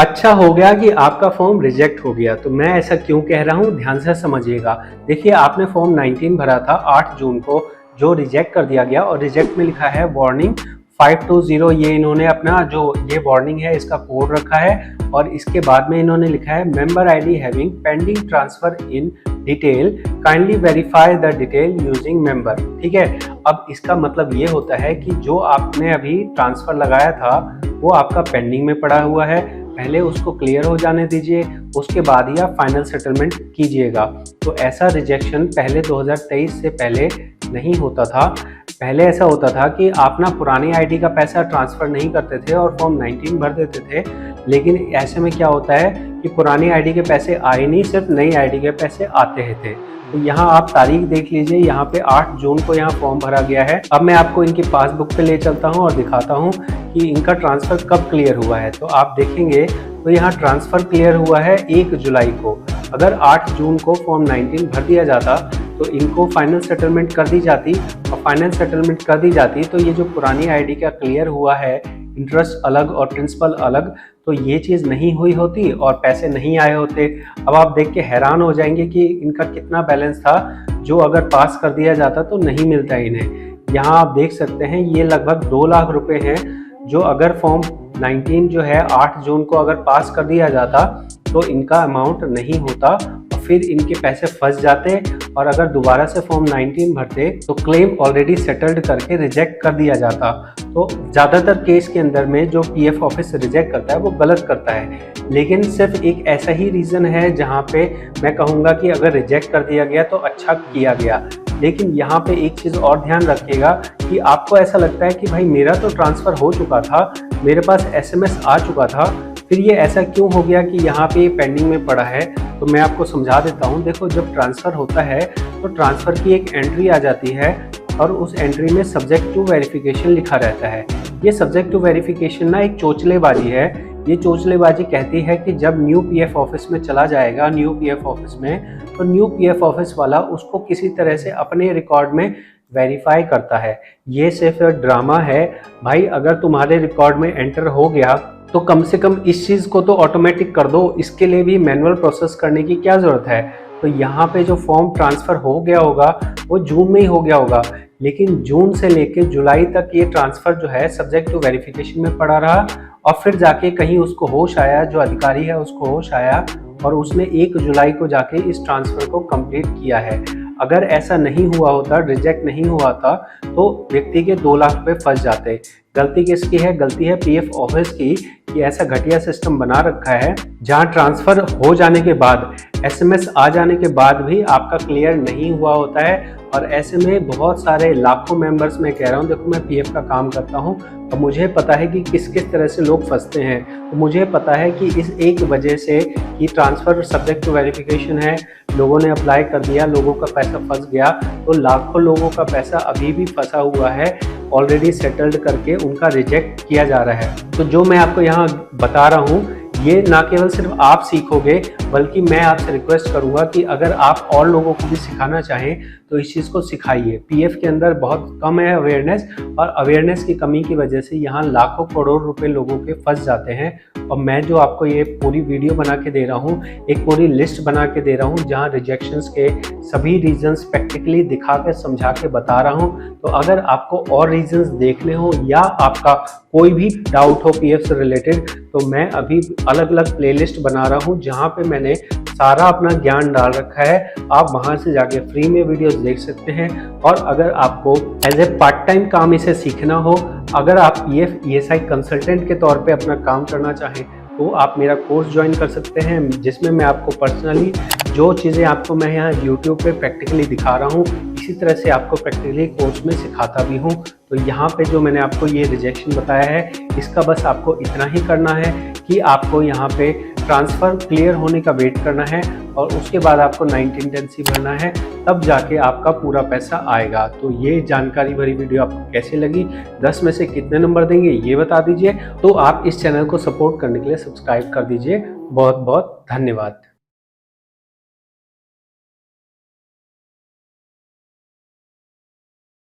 अच्छा हो गया कि आपका फॉर्म रिजेक्ट हो गया। तो मैं ऐसा क्यों कह रहा हूँ, ध्यान से समझिएगा। देखिए, आपने फॉर्म 19 भरा था 8 जून को, जो रिजेक्ट कर दिया गया, और रिजेक्ट में लिखा है वार्निंग 520। ये इन्होंने अपना जो ये वार्निंग है इसका कोड रखा है, और इसके बाद में इन्होंने लिखा है member ID having pending transfer in detail, kindly verify the detail using member. ठीक है, अब इसका मतलब ये होता है कि जो आपने अभी ट्रांसफर लगाया था वो आपका पेंडिंग में पड़ा हुआ है, पहले उसको क्लियर हो जाने दीजिए, उसके बाद ही आप फाइनल सेटलमेंट कीजिएगा। तो ऐसा रिजेक्शन पहले 2023 से पहले नहीं होता था। पहले ऐसा होता था कि आप ना पुरानी आईडी का पैसा ट्रांसफ़र नहीं करते थे और फॉर्म 19 भर देते थे, लेकिन ऐसे में क्या होता है कि पुरानी आईडी के पैसे आए नहीं, सिर्फ नई आईडी के पैसे आते थे। तो यहाँ आप तारीख देख लीजिए, यहाँ पे 8 जून को यहाँ फॉर्म भरा गया है। अब मैं आपको इनकी पासबुक पे ले चलता हूँ और दिखाता हूँ कि इनका ट्रांसफ़र कब क्लियर हुआ है। तो आप देखेंगे तो यहाँ ट्रांसफ़र क्लियर हुआ है 1 जुलाई को। अगर 8 जून को फॉर्म 19 भर दिया जाता तो इनको फाइनल सेटलमेंट कर दी जाती, और फाइनल सेटलमेंट कर दी जाती तो ये जो पुरानी आईडी का क्लियर हुआ है, इंटरेस्ट अलग और प्रिंसिपल अलग, तो ये चीज़ नहीं हुई होती और पैसे नहीं आए होते। अब आप देख के हैरान हो जाएंगे कि इनका कितना बैलेंस था जो अगर पास कर दिया जाता तो नहीं मिलता इन्हें। यहाँ आप देख सकते हैं ये लगभग 2 लाख रुपए हैं, जो अगर फॉर्म 19 जो है 8 जून को अगर पास कर दिया जाता तो इनका अमाउंट नहीं होता, फिर इनके पैसे फंस जाते, और अगर दोबारा से फॉर्म 19 भरते तो क्लेम ऑलरेडी सेटल्ड करके रिजेक्ट कर दिया जाता। तो ज़्यादातर केस के अंदर में जो पीएफ ऑफिस रिजेक्ट करता है वो गलत करता है, लेकिन सिर्फ एक ऐसा ही रीज़न है जहाँ पे मैं कहूँगा कि अगर रिजेक्ट कर दिया गया तो अच्छा किया गया। लेकिन यहाँ पे एक चीज़ और ध्यान रखिएगा कि आपको ऐसा लगता है कि भाई मेरा तो ट्रांसफ़र हो चुका था, मेरे पास एसएमएस आ चुका था, फिर ये ऐसा क्यों हो गया कि यहाँ पे पेंडिंग में पड़ा है। तो मैं आपको समझा देता हूँ। देखो, जब ट्रांसफ़र होता है तो ट्रांसफ़र की एक एंट्री आ जाती है, और उस एंट्री में सब्जेक्ट टू वेरिफिकेशन लिखा रहता है। ये सब्जेक्ट टू वेरिफिकेशन ना एक चोचलेबाजी है। ये चोचलेबाजी कहती है कि जब न्यू पीएफ ऑफिस में चला जाएगा, न्यू पीएफ ऑफिस में, तो न्यू पीएफ ऑफिस वाला उसको किसी तरह से अपने रिकॉर्ड में वेरीफाई करता है। ये सिर्फ ड्रामा है भाई। अगर तुम्हारे रिकॉर्ड में एंटर हो गया तो कम से कम इस चीज़ को तो ऑटोमेटिक कर दो, इसके लिए भी मैनुअल प्रोसेस करने की क्या ज़रूरत है। तो यहाँ पे जो फॉर्म ट्रांसफ़र हो गया होगा वो जून में ही हो गया होगा, लेकिन जून से लेकर जुलाई तक ये ट्रांसफ़र जो है सब्जेक्ट टू वेरिफिकेशन में पड़ा रहा, और फिर जाके कहीं उसको होश आया, जो अधिकारी है उसको होश आया, और उसने 1 जुलाई को जाके इस ट्रांसफ़र को कंप्लीट किया है। अगर ऐसा नहीं हुआ होता, रिजेक्ट नहीं हुआ था, तो व्यक्ति के 2 लाख रुपए फंस जाते। गलती किसकी है? गलती है पीएफ ऑफिस की, कि ऐसा घटिया सिस्टम बना रखा है जहां ट्रांसफ़र हो जाने के बाद, एसएमएस आ जाने के बाद भी आपका क्लियर नहीं हुआ होता है। और ऐसे में बहुत सारे लाखों मेंबर्स, मैं कह रहा हूँ, देखो मैं पीएफ का काम करता हूँ और मुझे पता है कि किस किस तरह से लोग फंसते हैं। तो मुझे पता है कि इस एक वजह से कि ट्रांसफ़र सब्जेक्ट टू वेरिफिकेशन है, लोगों ने अप्लाई कर दिया, लोगों का पैसा फंस गया, तो लाखों लोगों का पैसा अभी भी फंसा हुआ है, ऑलरेडी सेटल्ड करके उनका रिजेक्ट किया जा रहा है। तो जो मैं आपको यहाँ बता रहा हूँ, ये ना केवल सिर्फ आप सीखोगे, बल्कि मैं आपसे रिक्वेस्ट करूंगा कि अगर आप और लोगों को भी सिखाना चाहें तो इस चीज़ को सिखाइए। पीएफ के अंदर बहुत कम है अवेयरनेस, और अवेयरनेस की कमी की वजह से यहाँ लाखों करोड़ रुपए लोगों के फंस जाते हैं। और मैं जो आपको ये पूरी वीडियो बना के दे रहा हूँ, एक पूरी लिस्ट बना के दे रहा हूँ जहाँ रिजेक्शंस के सभी रीजंस प्रैक्टिकली दिखा के समझा के बता रहा हूँ। तो अगर आपको और रीजंस देखने हो या आपका कोई भी डाउट हो पीएफ से रिलेटेड, तो मैं अभी अलग अलग प्लेलिस्ट बना रहा हूँ जहाँ पे मैंने सारा अपना ज्ञान डाल रखा है। आप वहाँ से जाके फ्री में वीडियोस देख सकते हैं। और अगर आपको एज ए पार्ट टाइम काम इसे सीखना हो, अगर आप पीएफ ईएसआई कंसल्टेंट के तौर पे अपना काम करना चाहें, तो आप मेरा कोर्स ज्वाइन कर सकते हैं, जिसमें मैं आपको पर्सनली जो चीज़ें आपको मैं यहाँ यूट्यूब पे प्रैक्टिकली दिखा रहा हूँ, इसी तरह से आपको प्रैक्टिकली कोर्स में सिखाता भी हूँ। तो यहाँ पे जो मैंने आपको ये रिजेक्शन बताया है, इसका बस आपको इतना ही करना है कि आपको यहाँ पे ट्रांसफ़र क्लियर होने का वेट करना है, और उसके बाद आपको 1910C भरना है, तब जाके आपका पूरा पैसा आएगा। तो ये जानकारी भरी वीडियो आपको कैसी लगी, 10 में से कितने नंबर देंगे ये बता दीजिए। तो आप इस चैनल को सपोर्ट करने के लिए सब्सक्राइब कर दीजिए। बहुत बहुत धन्यवाद।